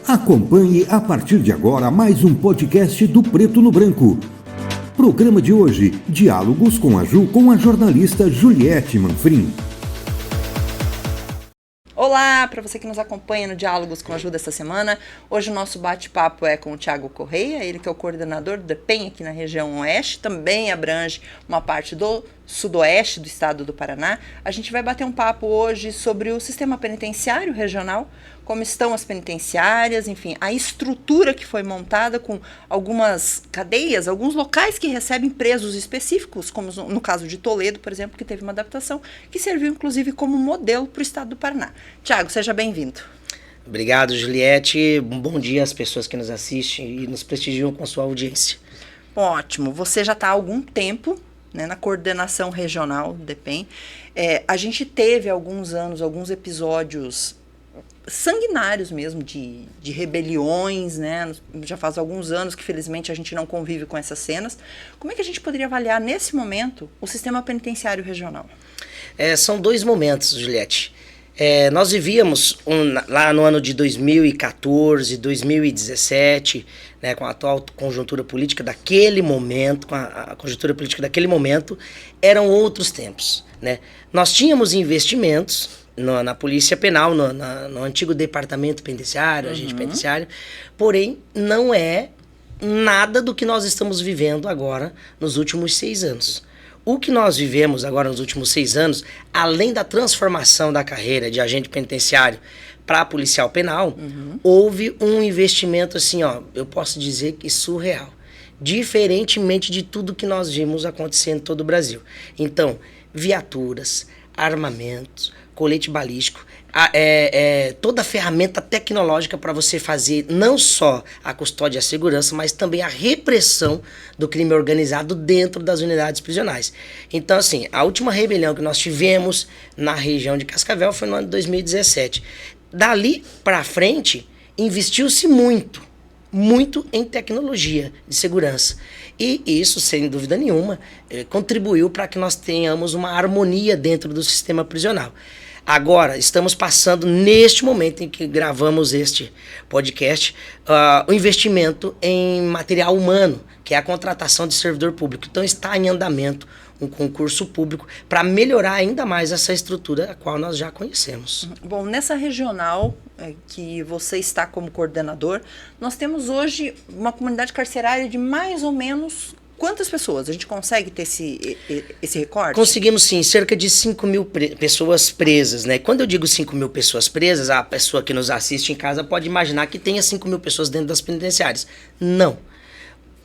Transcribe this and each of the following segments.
Acompanhe a partir de agora mais um podcast do Preto no Branco. Programa de hoje, Diálogos com a Ju, com a jornalista Juliette Manfrim. Olá, para você que nos acompanha no Diálogos com a Ju dessa semana. Hoje o nosso bate-papo é com o Thiago Correia, ele que é o coordenador do DEPEN aqui na região oeste, também abrange uma parte do sudoeste do estado do Paraná. A gente vai bater um papo hoje sobre o sistema penitenciário regional, como estão as penitenciárias, enfim, a estrutura que foi montada com algumas cadeias, alguns locais que recebem presos específicos, como no caso de Toledo, por exemplo, que teve uma adaptação que serviu inclusive como modelo para o estado do Paraná. Tiago, seja bem-vindo. Obrigado, Juliette. Um bom dia às pessoas que nos assistem e nos prestigiam com sua audiência. Ótimo. Você já está há algum tempo, né, na coordenação regional do DEPEN. A gente teve há alguns anos, alguns episódios sanguinários mesmo, de rebeliões, né? Já faz alguns anos que felizmente a gente não convive com essas cenas. Como é que a gente poderia avaliar nesse momento o sistema penitenciário regional? São dois momentos, Juliette. Nós vivíamos lá no ano de 2014, 2017, né, com a atual conjuntura política daquele momento, eram outros tempos, né? Nós tínhamos investimentos na Polícia Penal, no antigo departamento penitenciário, agente penitenciário, porém não é nada do que nós estamos vivendo agora nos últimos 6 anos. O que nós vivemos agora nos últimos 6 anos, além da transformação da carreira de agente penitenciário para policial penal, houve um investimento assim, eu posso dizer que surreal, diferentemente de tudo que nós vimos acontecendo em todo o Brasil. Então, viaturas, armamentos, colete balístico, toda a ferramenta tecnológica para você fazer não só a custódia e a segurança, mas também a repressão do crime organizado dentro das unidades prisionais. Então, assim, a última rebelião que nós tivemos na região de Cascavel foi no ano de 2017. Dali para frente, investiu-se muito em tecnologia de segurança. E isso, sem dúvida nenhuma, contribuiu para que nós tenhamos uma harmonia dentro do sistema prisional. Agora, estamos passando, neste momento em que gravamos este podcast, o investimento em material humano, que é a contratação de servidor público. Então, está em andamento um concurso público para melhorar ainda mais essa estrutura a qual nós já conhecemos. Bom, nessa regional que você está como coordenador, nós temos hoje uma comunidade carcerária de mais ou menos quantas pessoas? A gente consegue ter esse recorte? Conseguimos sim, cerca de 5 mil pessoas presas, né? Quando eu digo 5 mil pessoas presas, a pessoa que nos assiste em casa pode imaginar que tenha 5 mil pessoas dentro das penitenciárias. Não.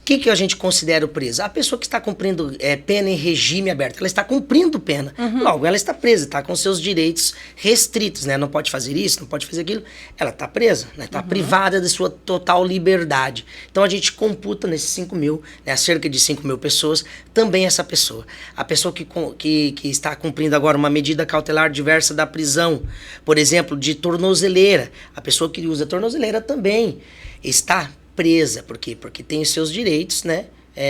O que a gente considera presa? A pessoa que está cumprindo pena em regime aberto, ela está cumprindo pena. Logo, ela está presa, está com seus direitos restritos, né? Não pode fazer isso, não pode fazer aquilo. Ela está presa, né? Está privada de sua total liberdade. Então, a gente computa nesses 5 mil, né? Cerca de 5 mil pessoas, também essa pessoa. A pessoa que está cumprindo agora uma medida cautelar diversa da prisão, por exemplo, de tornozeleira. A pessoa que usa tornozeleira também está presa. Por quê? Porque tem os seus direitos, né,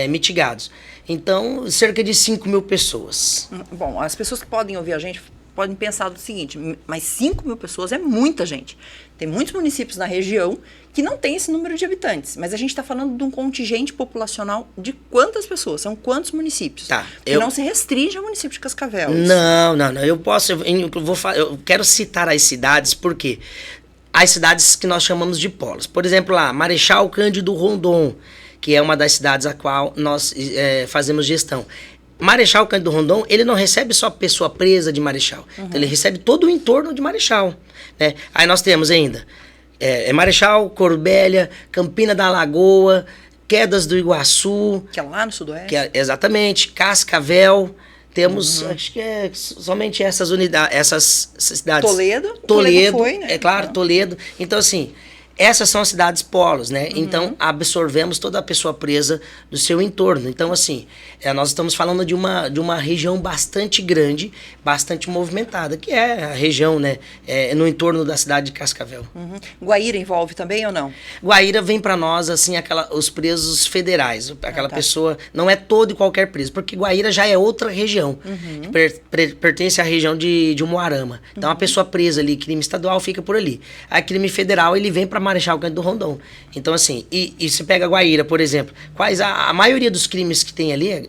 mitigados. Então, cerca de 5 mil pessoas. Bom, as pessoas que podem ouvir a gente podem pensar do seguinte, mas 5 mil pessoas é muita gente. Tem muitos municípios na região que não tem esse número de habitantes, mas a gente está falando de um contingente populacional de quantas pessoas? São quantos municípios? Tá. Que não se restringe ao município de Cascavel. Não. Eu quero citar as cidades, porque as cidades que nós chamamos de polos. Por exemplo, lá, Marechal Cândido Rondon, que é uma das cidades a qual nós fazemos gestão. Marechal Cândido Rondon, ele não recebe só pessoa presa de Marechal, então ele recebe todo o entorno de Marechal, né? Aí nós temos ainda Marechal, Corbélia, Campina da Lagoa, Quedas do Iguaçu. Que é lá no sudoeste. Exatamente, Cascavel. Temos, acho que somente essas unidades, essas cidades. Toledo foi, né? É claro, Toledo. Então, assim, essas são as cidades polos, né? Então, absorvemos toda a pessoa presa do seu entorno. Então, assim, nós estamos falando de uma região bastante grande, bastante movimentada, que é a região, né? No entorno da cidade de Cascavel. Guaíra envolve também ou não? Guaíra vem para nós, assim, os presos federais. Aquela pessoa, não é todo e qualquer preso, porque Guaíra já é outra região, que pertence à região de Umuarama. Então, a pessoa presa ali, crime estadual, fica por ali. A crime federal, ele vem para Marechal Cândido Rondon. Então, assim, e se pega Guaíra, por exemplo, quais a maioria dos crimes que tem ali,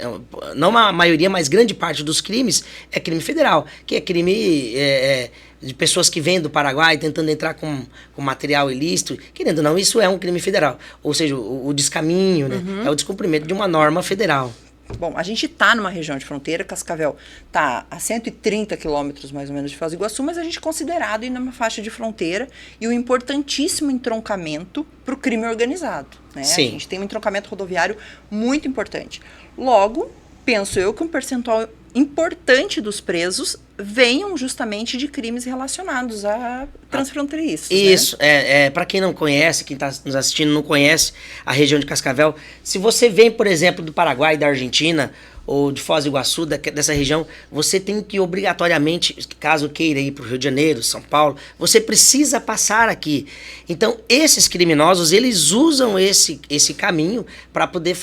não a maioria, mas grande parte dos crimes é crime federal, que é crime de pessoas que vêm do Paraguai tentando entrar com material ilícito, querendo ou não, isso é um crime federal. Ou seja, o descaminho, né, é o descumprimento de uma norma federal. Bom, a gente está numa região de fronteira, Cascavel está a 130 quilômetros mais ou menos de Foz do Iguaçu, mas a gente é considerado ainda uma faixa de fronteira e um importantíssimo entroncamento para o crime organizado. Né? Sim. A gente tem um entroncamento rodoviário muito importante. Logo, penso eu que um percentual importante dos presos venham justamente de crimes relacionados a transfronteiriços. Isso, né? Para quem não conhece, quem está nos assistindo não conhece a região de Cascavel, se você vem, por exemplo, do Paraguai, da Argentina, ou de Foz do Iguaçu, dessa região, você tem que obrigatoriamente, caso queira ir para o Rio de Janeiro, São Paulo, você precisa passar aqui. Então, esses criminosos, eles usam esse caminho para poder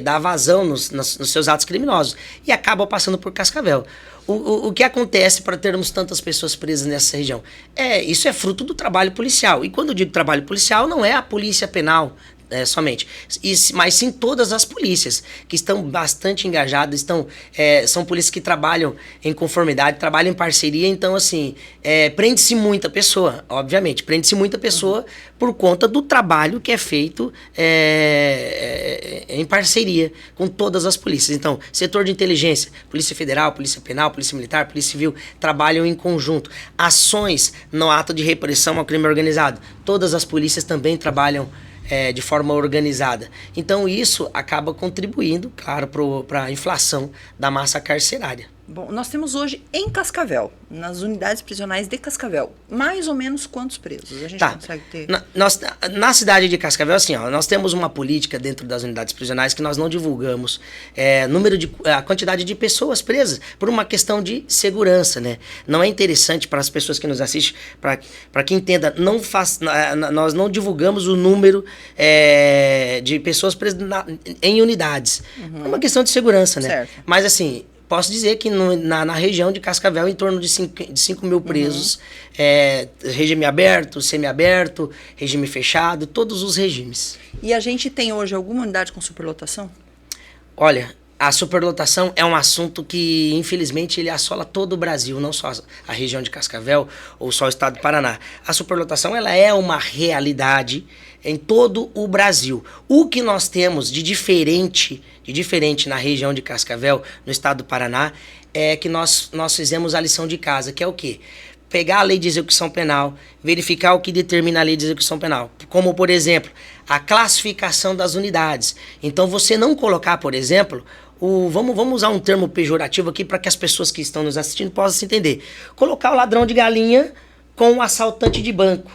dar vazão nos seus atos criminosos e acabam passando por Cascavel. O que acontece para termos tantas pessoas presas nessa região? Isso é fruto do trabalho policial. E quando eu digo trabalho policial, não é a polícia penal, somente, mas sim todas as polícias que estão bastante engajadas, são polícias que trabalham em conformidade, trabalham em parceria, então assim, prende-se muita pessoa, obviamente, prende-se muita pessoa por conta do trabalho que é feito em parceria com todas as polícias. Então, setor de inteligência, Polícia Federal, Polícia Penal, Polícia Militar, Polícia Civil, trabalham em conjunto. Ações no ato de repressão ao crime organizado, todas as polícias também trabalham de forma organizada. Então isso acaba contribuindo, claro, para a inflação da massa carcerária. Bom, nós temos hoje em Cascavel, nas unidades prisionais de Cascavel, mais ou menos quantos presos a gente consegue ter? Na cidade de Cascavel, assim, nós temos uma política dentro das unidades prisionais que nós não divulgamos a quantidade de pessoas presas, por uma questão de segurança, né? Não é interessante para as pessoas que nos assistem, para que entenda, nós não divulgamos o número de pessoas presas em unidades. É uma questão de segurança, né? Certo. Mas assim, posso dizer que na região de Cascavel, em torno de 5 mil presos, regime aberto, semiaberto, regime fechado, todos os regimes. E a gente tem hoje alguma unidade com superlotação? Olha, a superlotação é um assunto que, infelizmente, ele assola todo o Brasil, não só a região de Cascavel ou só o estado do Paraná. A superlotação, ela é uma realidade em todo o Brasil. O que nós temos de diferente na região de Cascavel, no estado do Paraná, é que nós fizemos a lição de casa, que é o quê? Pegar a lei de execução penal, verificar o que determina a lei de execução penal. Como, por exemplo, a classificação das unidades. Então, você não colocar, por exemplo, vamos usar um termo pejorativo aqui para que as pessoas que estão nos assistindo possam se entender. Colocar o ladrão de galinha com o assaltante de banco,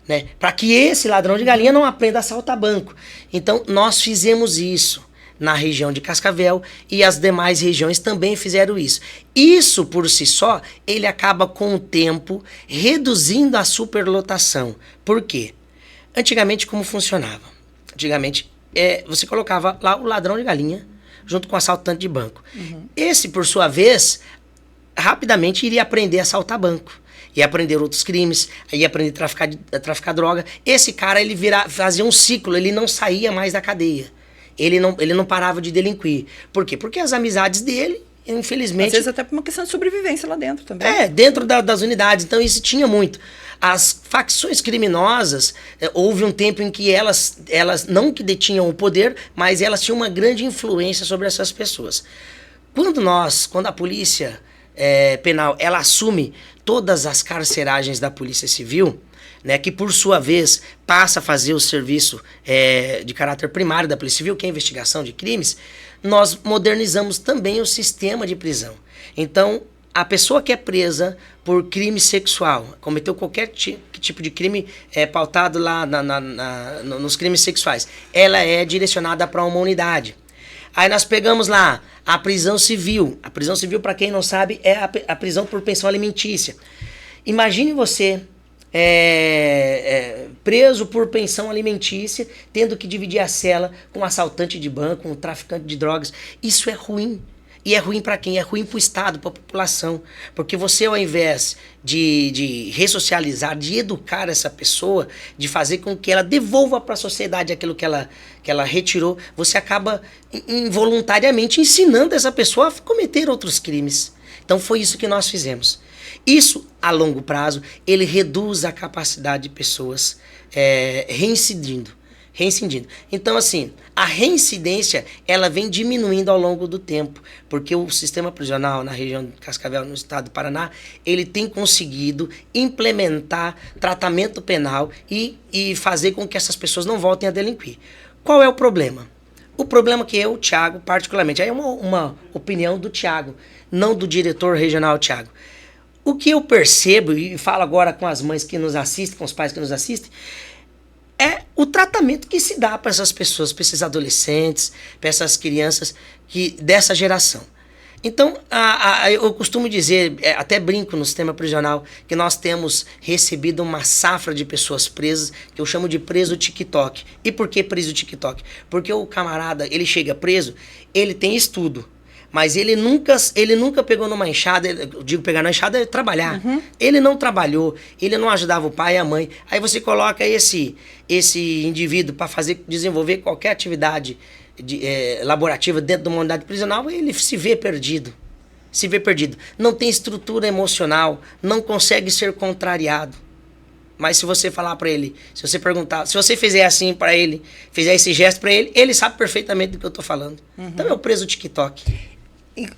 né? Para que esse ladrão de galinha não aprenda a assaltar banco. Então, nós fizemos isso na região de Cascavel e as demais regiões também fizeram isso. Isso, por si só, ele acaba com o tempo reduzindo a superlotação. Por quê? Antigamente, como funcionava? Antigamente, você colocava lá o ladrão de galinha junto com o assaltante de banco. Esse, por sua vez, rapidamente iria aprender a assaltar banco. Ia aprender outros crimes, ia aprender a traficar droga. Esse cara, ele fazia um ciclo, ele não saía mais da cadeia. Ele não parava de delinquir. Por quê? Porque as amizades dele, infelizmente... Às vezes até por uma questão de sobrevivência lá dentro também. Dentro das unidades. Então isso tinha muito. As facções criminosas, houve um tempo em que elas não que detinham o poder, mas elas tinham uma grande influência sobre essas pessoas. Quando a polícia penal, ela assume todas as carceragens da Polícia Civil, né, que por sua vez passa a fazer o serviço de caráter primário da Polícia Civil, que é a investigação de crimes, nós modernizamos também o sistema de prisão. Então, a pessoa que é presa por crime sexual, cometeu qualquer tipo de crime pautado lá nos crimes sexuais, ela é direcionada para uma unidade. Aí nós pegamos lá a prisão civil. A prisão civil, para quem não sabe, é a prisão por pensão alimentícia. Imagine você preso por pensão alimentícia, tendo que dividir a cela com um assaltante de banco, um traficante de drogas. Isso é ruim. E é ruim para quem? É ruim para o Estado, para a população. Porque você, ao invés de ressocializar, de educar essa pessoa, de fazer com que ela devolva para a sociedade aquilo que ela retirou, você acaba involuntariamente ensinando essa pessoa a cometer outros crimes. Então foi isso que nós fizemos. Isso, a longo prazo, ele reduz a capacidade de pessoas reincidindo. Então, assim, a reincidência, ela vem diminuindo ao longo do tempo, porque o sistema prisional na região de Cascavel, no estado do Paraná, ele tem conseguido implementar tratamento penal e fazer com que essas pessoas não voltem a delinquir. Qual é o problema? O problema que eu, Thiago, particularmente, aí é uma opinião do Thiago, não do diretor regional Thiago. O que eu percebo, e falo agora com as mães que nos assistem, com os pais que nos assistem, é o tratamento que se dá para essas pessoas, para esses adolescentes, para essas crianças dessa geração. Então, eu costumo dizer, até brinco no sistema prisional, que nós temos recebido uma safra de pessoas presas, que eu chamo de preso TikTok. E por que preso TikTok? Porque o camarada, ele chega preso, ele tem estudo, mas ele nunca pegou numa enxada. Eu digo pegar na enxada é trabalhar. Uhum. Ele não trabalhou, ele não ajudava o pai e a mãe. Aí você coloca esse indivíduo para desenvolver qualquer atividade laborativa dentro de uma unidade prisional, ele se vê perdido. Não tem estrutura emocional, não consegue ser contrariado. Mas se você falar para ele, se você perguntar, se você fizer assim para ele, fizer esse gesto para ele, ele sabe perfeitamente do que eu tô falando. Uhum. Então é o preso TikTok.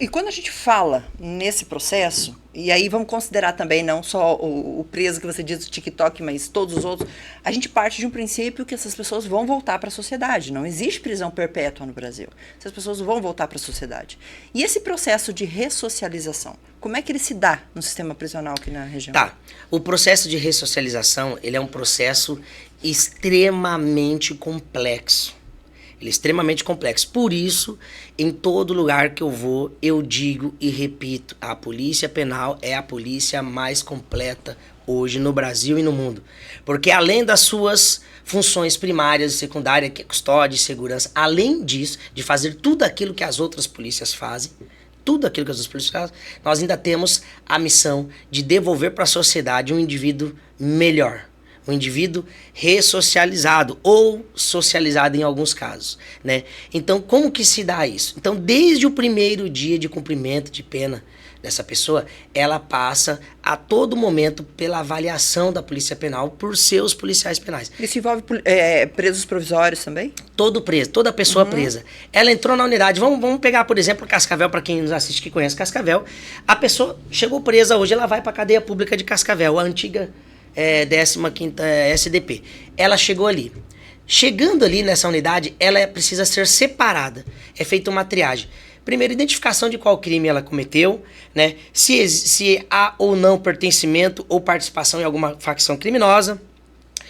E quando a gente fala nesse processo, e aí vamos considerar também não só o preso que você diz do TikTok, mas todos os outros, a gente parte de um princípio que essas pessoas vão voltar para a sociedade. Não existe prisão perpétua no Brasil. Essas pessoas vão voltar para a sociedade. E esse processo de ressocialização, como é que ele se dá no sistema prisional aqui na região? Tá. O processo de ressocialização, ele é um processo extremamente complexo. Ele é extremamente complexo. Por isso, em todo lugar que eu vou, eu digo e repito, a polícia penal é a polícia mais completa hoje no Brasil e no mundo. Porque além das suas funções primárias e secundárias, que é custódia e segurança, além disso, de fazer tudo aquilo que as outras polícias fazem, nós ainda temos a missão de devolver para a sociedade um indivíduo melhor. Um indivíduo ressocializado ou socializado em alguns casos, né? Então, como que se dá isso? Então, desde o primeiro dia de cumprimento de pena dessa pessoa, ela passa a todo momento pela avaliação da polícia penal por seus policiais penais. Isso envolve presos provisórios também? Todo preso, toda pessoa presa. Ela entrou na unidade, vamos pegar, por exemplo, Cascavel, para quem nos assiste que conhece Cascavel. A pessoa chegou presa hoje, ela vai para a cadeia pública de Cascavel, a antiga 15ª SDP. Ela chegou ali. Chegando ali nessa unidade, ela precisa ser separada. É feita uma triagem. Primeiro, identificação de qual crime ela cometeu, né? Se há ou não pertencimento ou participação em alguma facção criminosa.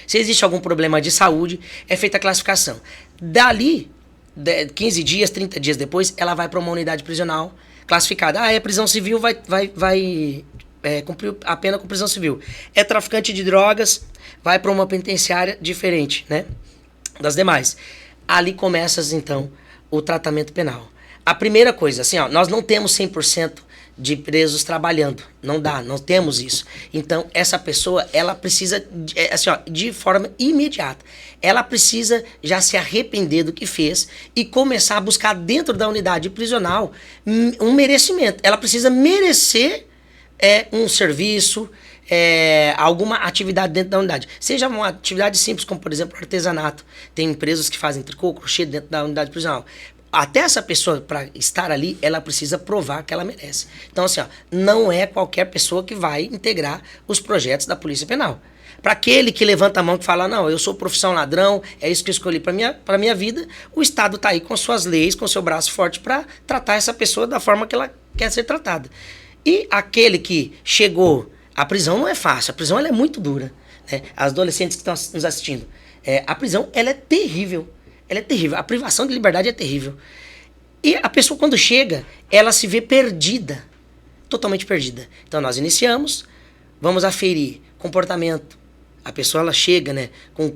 Se existe algum problema de saúde, é feita a classificação. Dali, 15 dias, 30 dias depois, ela vai para uma unidade prisional classificada. É prisão civil, vai cumprir a pena com prisão civil. É traficante de drogas, vai para uma penitenciária diferente, né, das demais. Ali começa, então, o tratamento penal. A primeira coisa, assim, nós não temos 100% de presos trabalhando. Não dá, não temos isso. Então, essa pessoa, ela precisa, assim, de forma imediata, ela precisa já se arrepender do que fez e começar a buscar dentro da unidade prisional um merecimento. Ela precisa merecer um serviço, alguma atividade dentro da unidade. Seja uma atividade simples, como, por exemplo, artesanato. Tem empresas que fazem tricô, crochê dentro da unidade prisional. Até essa pessoa, para estar ali, ela precisa provar que ela merece. Então, assim, não é qualquer pessoa que vai integrar os projetos da Polícia Penal. Para aquele que levanta a mão e fala, não, eu sou profissão ladrão, é isso que eu escolhi para minha vida, o Estado está aí com suas leis, com seu braço forte para tratar essa pessoa da forma que ela quer ser tratada. E aquele que chegou... A prisão não é fácil, a prisão ela é muito dura, né? As adolescentes que estão nos assistindo, a prisão ela é terrível. Ela é terrível, a privação de liberdade é terrível. E a pessoa, quando chega, ela se vê perdida, totalmente perdida. Então nós iniciamos, vamos aferir comportamento, A pessoa ela chega, né, com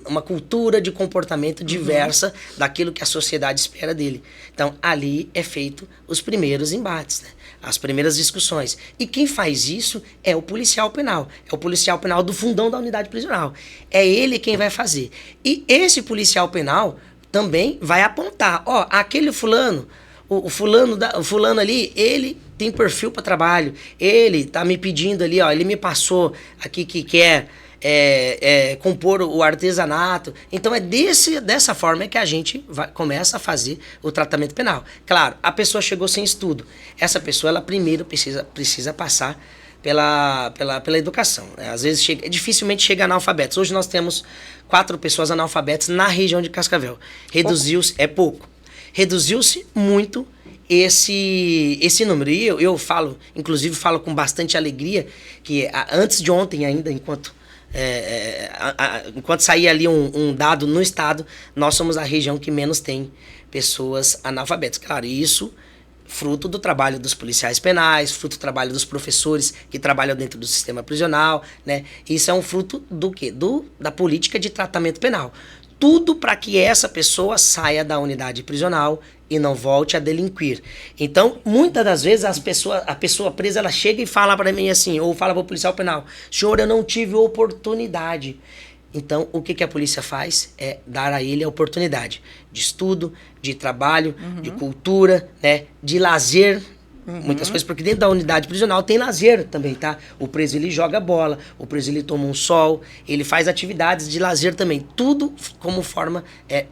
uma cultura de comportamento diversa daquilo que a sociedade espera dele. Então, ali é feito os primeiros embates, né? As primeiras discussões. E quem faz isso é o policial penal. É o policial penal do fundão da unidade prisional. É ele quem vai fazer. E esse policial penal também vai apontar, ó, aquele fulano, o fulano ali, ele tem perfil para trabalho, ele tá me pedindo ali, ó, ele me passou aqui que quer compor o artesanato. Então é dessa forma que a gente começa a fazer o tratamento penal. Claro, a pessoa chegou sem estudo. Essa pessoa, ela primeiro precisa passar pela educação. Às vezes dificilmente chega analfabetos. Hoje nós temos 4 pessoas analfabetas na região de Cascavel. Reduziu-se, é pouco. Reduziu-se muito esse número. E eu falo, inclusive falo com bastante alegria, que antes de ontem ainda, enquanto saía ali um dado no estado, nós somos a região que menos tem pessoas analfabetas. Claro, isso fruto do trabalho dos policiais penais, fruto do trabalho dos professores que trabalham dentro do sistema prisional, né? Isso é um fruto do quê? Da política de tratamento penal. Tudo para que essa pessoa saia da unidade prisional e não volte a delinquir. Então, muitas das vezes, a pessoa presa, ela chega e fala para mim assim, ou fala para o policial penal, senhor, eu não tive oportunidade. Então, o que a polícia faz é dar a ele a oportunidade de estudo, de trabalho, de cultura, né, de lazer, muitas coisas, porque dentro da unidade prisional tem lazer também, tá? O preso, ele joga bola, o preso, ele toma um sol, ele faz atividades de lazer também, tudo como forma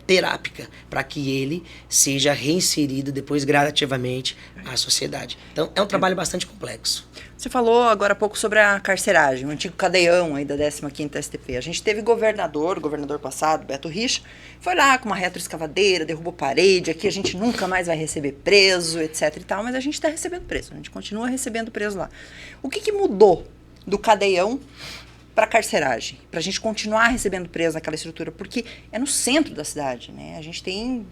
terápica, para que ele seja reinserido depois gradativamente à sociedade. Então, é um trabalho bastante complexo. Você falou agora há pouco sobre a carceragem, o antigo cadeião aí da 15ª STP. A gente teve o governador passado, Beto Richa, foi lá com uma retroescavadeira, derrubou parede, aqui a gente nunca mais vai receber preso, etc e tal, mas a gente está recebendo preso, a gente continua recebendo preso lá. O que mudou do cadeião para a carceragem? Para a gente continuar recebendo preso naquela estrutura, porque é no centro da cidade, né? A gente tem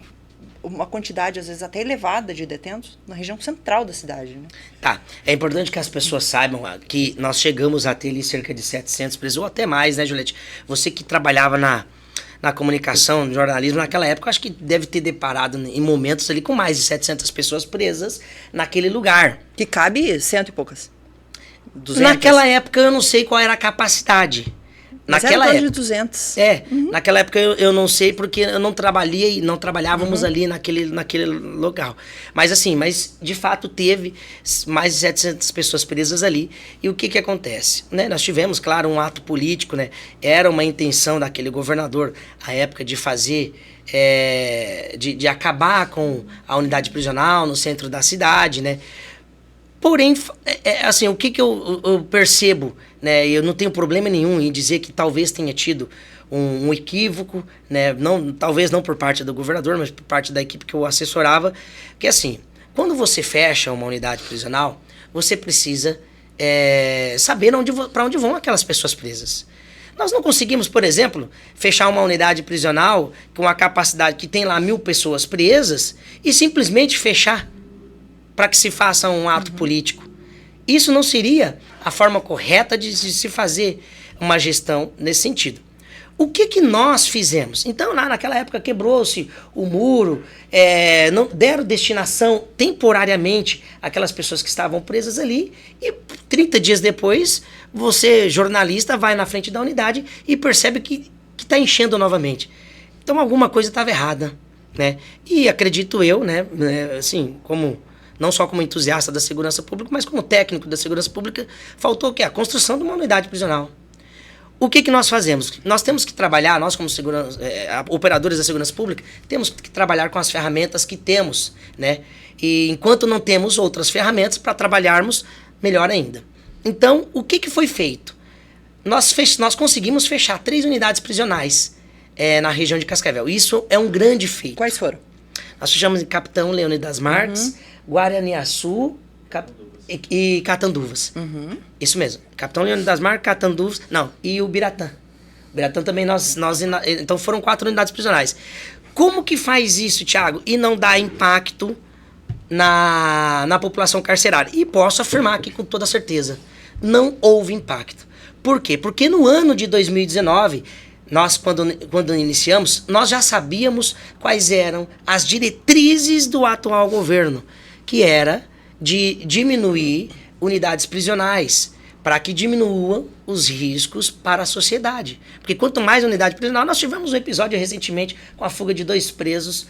uma quantidade, às vezes, até elevada de detentos na região central da cidade, né? Tá, é importante que as pessoas saibam que nós chegamos a ter ali cerca de 700 presos, ou até mais, né, Juliette? Você que trabalhava na comunicação, no jornalismo, naquela época, acho que deve ter deparado em momentos ali com mais de 700 pessoas presas naquele lugar. Que cabe 100 e poucas. 200. Naquela época, eu não sei qual era a capacidade. Mas naquela era época de 200. Naquela época eu não sei porque eu não trabalhávamos ali naquele local. Mas assim, de fato teve mais de 700 pessoas presas ali. E o que acontece? Né? Nós tivemos, claro, um ato político, né? Era uma intenção daquele governador, à época, de fazer, de acabar com a unidade prisional no centro da cidade, né? Porém, assim, o que eu percebo, né? Eu não tenho problema nenhum em dizer que talvez tenha tido um equívoco, né? Talvez não por parte do governador, mas por parte da equipe que eu assessorava, que assim, quando você fecha uma unidade prisional, você precisa saber para onde vão aquelas pessoas presas. Nós não conseguimos, por exemplo, fechar uma unidade prisional com a capacidade que tem lá 1000 pessoas presas e simplesmente fechar para que se faça um ato político. Isso não seria a forma correta de se fazer uma gestão nesse sentido. O que nós fizemos? Então, lá naquela época quebrou-se o muro, não deram destinação temporariamente àquelas pessoas que estavam presas ali, e 30 dias depois, você, jornalista, vai na frente da unidade e percebe que está enchendo novamente. Então, alguma coisa estava errada, né? E acredito eu, né, assim, não só como entusiasta da segurança pública, mas como técnico da segurança pública, faltou o quê? A construção de uma unidade prisional. O que nós fazemos? Nós temos que trabalhar, nós como operadores da segurança pública, temos que trabalhar com as ferramentas que temos, né? E enquanto não temos outras ferramentas para trabalharmos, melhor ainda. Então, o que foi feito? Nós conseguimos fechar 3 unidades prisionais na região de Cascavel. Isso é um grande feito. Quais foram? Nós fechamos em Capitão Leônidas Marques, Guaraniaçu e Catanduvas. Isso mesmo. Capitão Leônidas Marques, Catanduvas... Não, e o Biratã. O Biratã também então foram 4 unidades prisionais. Como que faz isso, Thiago? E não dá impacto na população carcerária? E posso afirmar aqui com toda certeza. Não houve impacto. Por quê? Porque no ano de 2019, nós, quando iniciamos, nós já sabíamos quais eram as diretrizes do atual governo, que era de diminuir unidades prisionais, para que diminuam os riscos para a sociedade. Porque quanto mais unidade prisional, nós tivemos um episódio recentemente com a fuga de 2 presos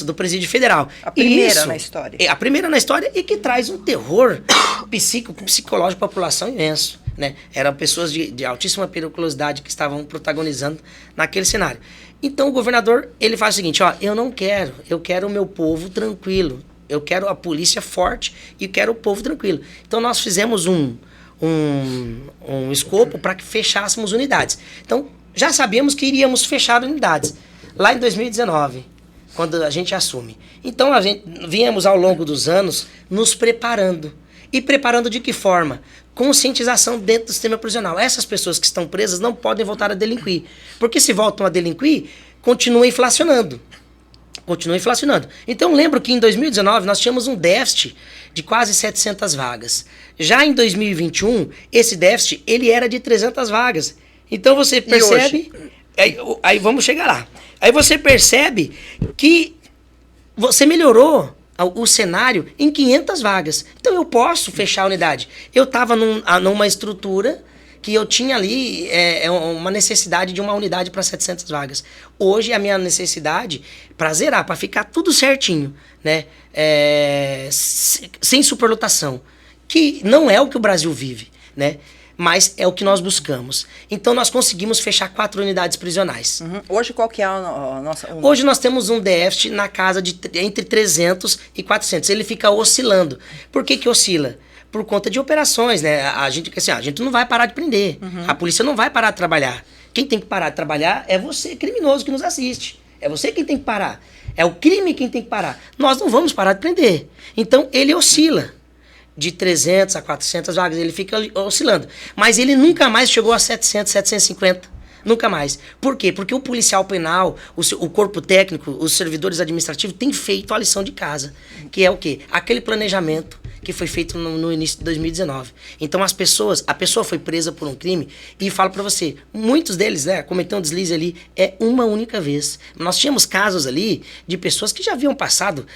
do Presídio Federal. A primeira na história. É a primeira na história e que traz um terror psicológico para a população imenso. Né? Eram pessoas de altíssima periculosidade que estavam protagonizando naquele cenário. Então o governador, ele faz o seguinte, ó, eu quero o meu povo tranquilo, eu quero a polícia forte e quero o povo tranquilo. Então nós fizemos um escopo para que fechássemos unidades. Então já sabíamos que iríamos fechar unidades lá em 2019, quando a gente assume. Então a gente viemos ao longo dos anos nos preparando. E preparando de que forma? Conscientização dentro do sistema prisional. Essas pessoas que estão presas não podem voltar a delinquir. Porque se voltam a delinquir, continua inflacionando. Então lembro que em 2019 nós tínhamos um déficit de quase 700 vagas. Já em 2021, esse déficit ele era de 300 vagas. Então você percebe... Aí vamos chegar lá. Aí você percebe que você melhorou o cenário em 500 vagas. Então eu posso fechar a unidade. Eu estava numa estrutura que eu tinha ali uma necessidade de uma unidade para 700 vagas. Hoje a minha necessidade para zerar, para ficar tudo certinho, né? Sem superlotação, que não é o que o Brasil vive, né? Mas é o que nós buscamos. Então nós conseguimos fechar 4 unidades prisionais. Uhum. Hoje qual que é a nossa... Hoje nós temos um déficit na casa de entre 300 e 400. Ele fica oscilando. Por que oscila? Por conta de operações, né? A gente não vai parar de prender. Uhum. A polícia não vai parar de trabalhar. Quem tem que parar de trabalhar é você, criminoso, que nos assiste. É você quem tem que parar. É o crime quem tem que parar. Nós não vamos parar de prender. Então ele oscila. De 300 a 400 vagas, ele fica oscilando. Mas ele nunca mais chegou a 700, 750. Nunca mais. Por quê? Porque o policial penal, o corpo técnico, os servidores administrativos têm feito a lição de casa. Que é o quê? Aquele planejamento que foi feito no início de 2019. Então a pessoa foi presa por um crime e falo pra você, muitos deles, né, cometeu um deslize ali, uma única vez. Nós tínhamos casos ali de pessoas que já haviam passado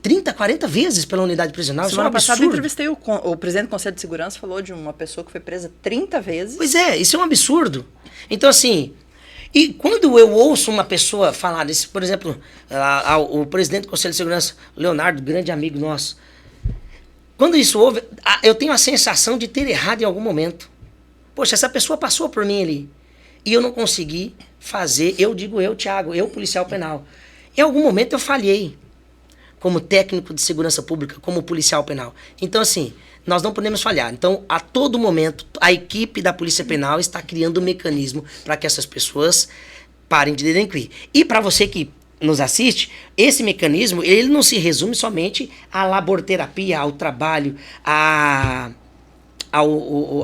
30, 40 vezes pela unidade prisional. Semana passada eu entrevistei o presidente do Conselho de Segurança, falou de uma pessoa que foi presa 30 vezes. Pois é, isso é um absurdo. Então assim, e quando eu ouço uma pessoa falar desse, por exemplo, o presidente do Conselho de Segurança, Leonardo, grande amigo nosso, quando isso houve, eu tenho a sensação de ter errado em algum momento. Poxa, essa pessoa passou por mim ali. E eu não consegui fazer, Thiago, eu policial penal. Em algum momento eu falhei. Como técnico de segurança pública, como policial penal. Então assim, nós não podemos falhar. Então, a todo momento, a equipe da Polícia Penal está criando um mecanismo para que essas pessoas parem de delinquir. E para você que nos assiste, esse mecanismo, ele não se resume somente à laborterapia, ao trabalho,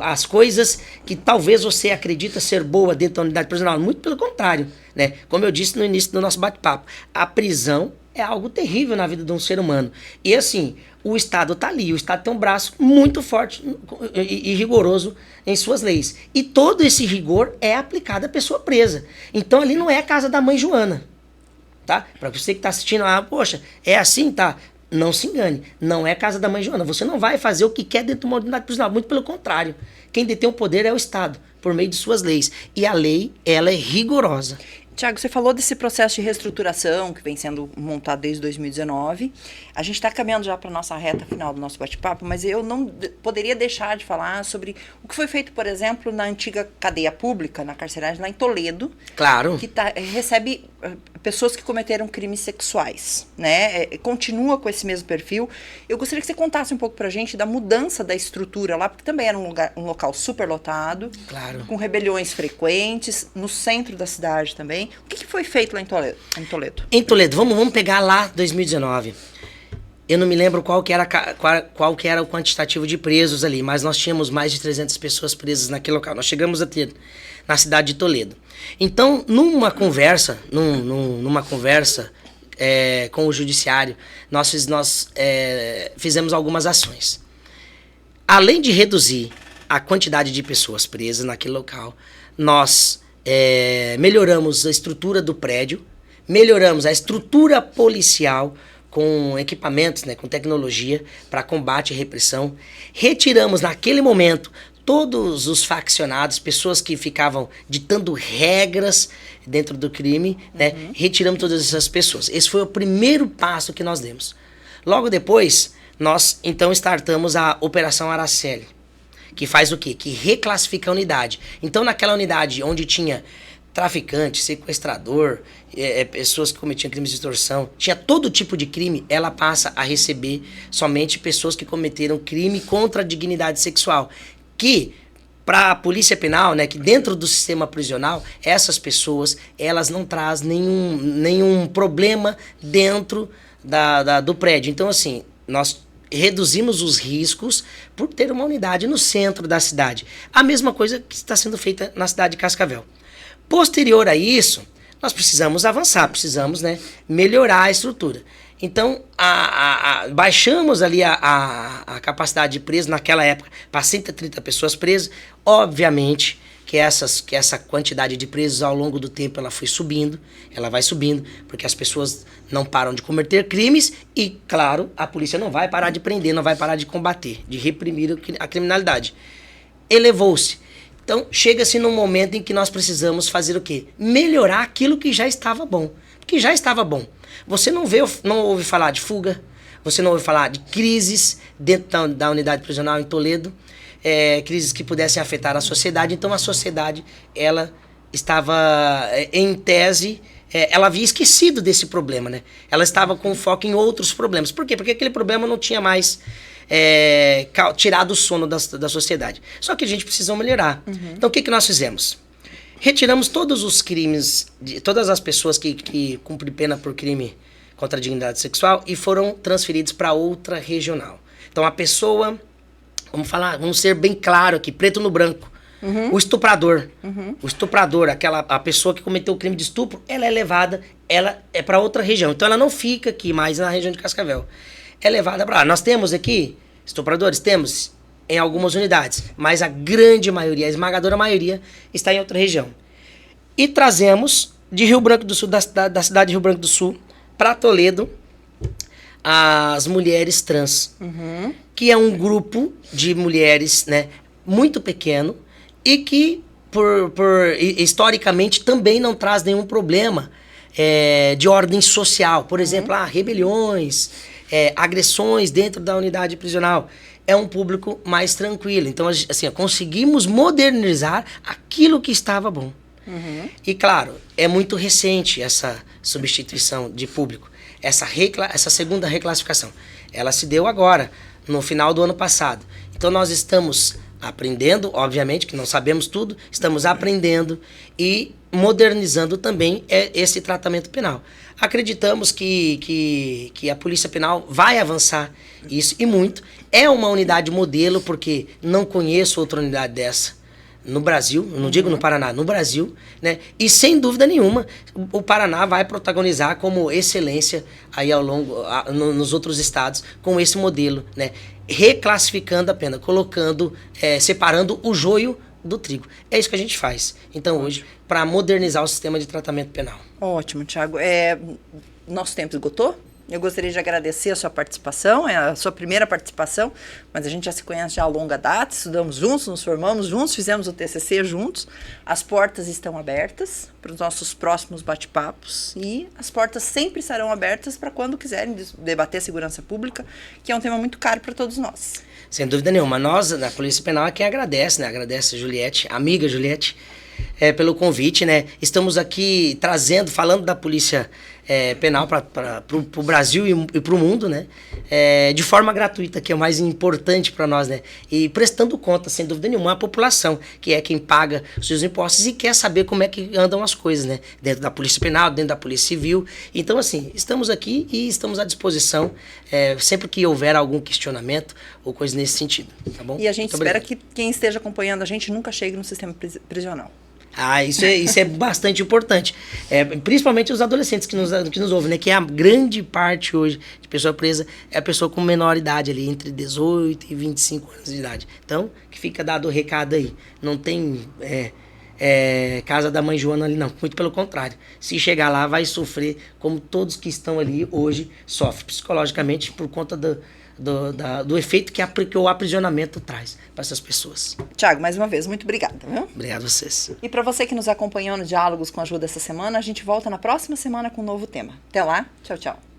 às coisas que talvez você acredita ser boa dentro da unidade prisional. Muito pelo contrário, né? Como eu disse no início do nosso bate-papo, a prisão é algo terrível na vida de um ser humano. E assim, o Estado está ali, o Estado tem um braço muito forte e rigoroso em suas leis. E todo esse rigor é aplicado à pessoa presa. Então ali não é a casa da mãe Joana. Tá? Para você que está assistindo, poxa, é assim, tá? Não se engane, não é casa da mãe Joana. Você não vai fazer o que quer dentro de uma unidade prisional, muito pelo contrário. Quem detém o poder é o Estado, por meio de suas leis. E a lei, ela é rigorosa. Tiago, você falou desse processo de reestruturação que vem sendo montado desde 2019. A gente está caminhando já para a nossa reta final do nosso bate-papo, mas eu não poderia deixar de falar sobre o que foi feito, por exemplo, na antiga cadeia pública, na carceragem lá em Toledo. Claro. Que recebe pessoas que cometeram crimes sexuais, né? Continua com esse mesmo perfil. Eu gostaria que você contasse um pouco para a gente da mudança da estrutura lá, porque também era um local superlotado, claro, com rebeliões frequentes, no centro da cidade também. O que foi feito lá em Toledo? Em Toledo, vamos pegar lá 2019. Eu não me lembro qual que era o quantitativo de presos ali, mas nós tínhamos mais de 300 pessoas presas naquele local. Nós chegamos a ter na cidade de Toledo. Então, numa conversa com o judiciário, nós fizemos algumas ações. Além de reduzir a quantidade de pessoas presas naquele local. Nós melhoramos a estrutura do prédio, melhoramos a estrutura policial com equipamentos, né, com tecnologia para combate e repressão. Retiramos naquele momento todos os faccionados, pessoas que ficavam ditando regras dentro do crime, né? Retiramos todas essas pessoas. Esse foi o primeiro passo que nós demos. Logo depois, nós então startamos a Operação Araceli, que faz o quê? Que reclassifica a unidade. Então, naquela unidade onde tinha traficante, sequestrador, pessoas que cometiam crimes de extorsão, tinha todo tipo de crime, ela passa a receber somente pessoas que cometeram crime contra a dignidade sexual. Que, para a polícia penal, né, que dentro do sistema prisional, essas pessoas, elas não trazem nenhum problema dentro do prédio. Então, assim, nós reduzimos os riscos por ter uma unidade no centro da cidade. A mesma coisa que está sendo feita na cidade de Cascavel. Posterior a isso, nós precisamos avançar, precisamos, né, melhorar a estrutura. Então, baixamos ali a capacidade de presos naquela época para 130 pessoas presas. Obviamente que essa quantidade de presos ao longo do tempo ela vai subindo, porque as pessoas não param de cometer crimes e, claro, a polícia não vai parar de prender, não vai parar de combater, de reprimir a criminalidade. Elevou-se. Então, chega-se num momento em que nós precisamos fazer o quê? Melhorar aquilo que já estava bom. Porque já estava bom. Você não ouve falar de fuga, você não ouve falar de crises dentro da unidade prisional em Toledo, crises que pudessem afetar a sociedade. Então a sociedade, ela estava em tese, ela havia esquecido desse problema, né? Ela estava com foco em outros problemas. Por quê? Porque aquele problema não tinha mais tirado o sono da sociedade. Só que a gente precisou melhorar. Então o que nós fizemos? Retiramos todos os crimes, todas as pessoas que cumprem pena por crime contra a dignidade sexual e foram transferidos para outra regional. Então a pessoa, vamos ser bem claro aqui, preto no branco. O estuprador, a pessoa que cometeu o crime de estupro, ela é levada, ela é para outra região. Então ela não fica aqui mais na região de Cascavel. É levada para lá. Nós temos aqui estupradores? Temos. Em algumas unidades, mas a grande maioria, a esmagadora maioria, está em outra região. E trazemos de Rio Branco do Sul, da cidade de Rio Branco do Sul, para Toledo, as mulheres trans, que é um grupo de mulheres, né, muito pequeno e que, historicamente, também não traz nenhum problema de ordem social. Por exemplo, rebeliões, agressões dentro da unidade prisional. É um público mais tranquilo. Então, assim, conseguimos modernizar aquilo que estava bom. E, claro, é muito recente essa substituição de público. Essa segunda reclassificação. Ela se deu agora, no final do ano passado. Então, nós estamos aprendendo, obviamente, que não sabemos tudo, estamos aprendendo e modernizando também esse tratamento penal. Acreditamos que a Polícia Penal vai avançar isso e muito. É uma unidade modelo, porque não conheço outra unidade dessa no Brasil, não digo no Paraná, no Brasil, né? E sem dúvida nenhuma, o Paraná vai protagonizar como excelência aí nos outros estados com esse modelo, né? Reclassificando a pena, colocando, separando o joio do trigo. É isso que a gente faz. Então, hoje, para modernizar o sistema de tratamento penal. Ótimo, Thiago. Nosso tempo esgotou. Eu gostaria de agradecer a sua participação, a sua primeira participação, mas a gente já se conhece já há longa data, estudamos juntos, nos formamos juntos, fizemos o TCC juntos. As portas estão abertas para os nossos próximos bate-papos e as portas sempre estarão abertas para quando quiserem debater a segurança pública, que é um tema muito caro para todos nós. Sem dúvida nenhuma. Nós, da Polícia Penal, é quem agradece, né? Agradece a Juliette, amiga Juliette, pelo convite, né? Estamos aqui falando da Polícia Penal para o Brasil e para o mundo, né? De forma gratuita, que é o mais importante para nós, né? E prestando conta, sem dúvida nenhuma, à população, que é quem paga os seus impostos e quer saber como é que andam as coisas, né? Dentro da Polícia Penal, dentro da Polícia Civil. Então, assim, estamos aqui e estamos à disposição sempre que houver algum questionamento ou coisa nesse sentido, tá bom? E a gente espera que quem esteja acompanhando a gente nunca chegue no sistema prisional. Isso é bastante importante. Principalmente os adolescentes que nos ouvem, né? Que é a grande parte hoje de pessoa presa é a pessoa com menor idade ali, entre 18 e 25 anos de idade. Então, que fica dado o recado aí. Não tem casa da mãe Joana ali, não. Muito pelo contrário. Se chegar lá, vai sofrer como todos que estão ali hoje sofrem psicologicamente por conta do efeito que o aprisionamento traz para essas pessoas. Tiago, mais uma vez, muito obrigada, viu? Obrigado a vocês. E para você que nos acompanhou no Diálogos com a Ajuda essa semana, a gente volta na próxima semana com um novo tema. Até lá, tchau, tchau.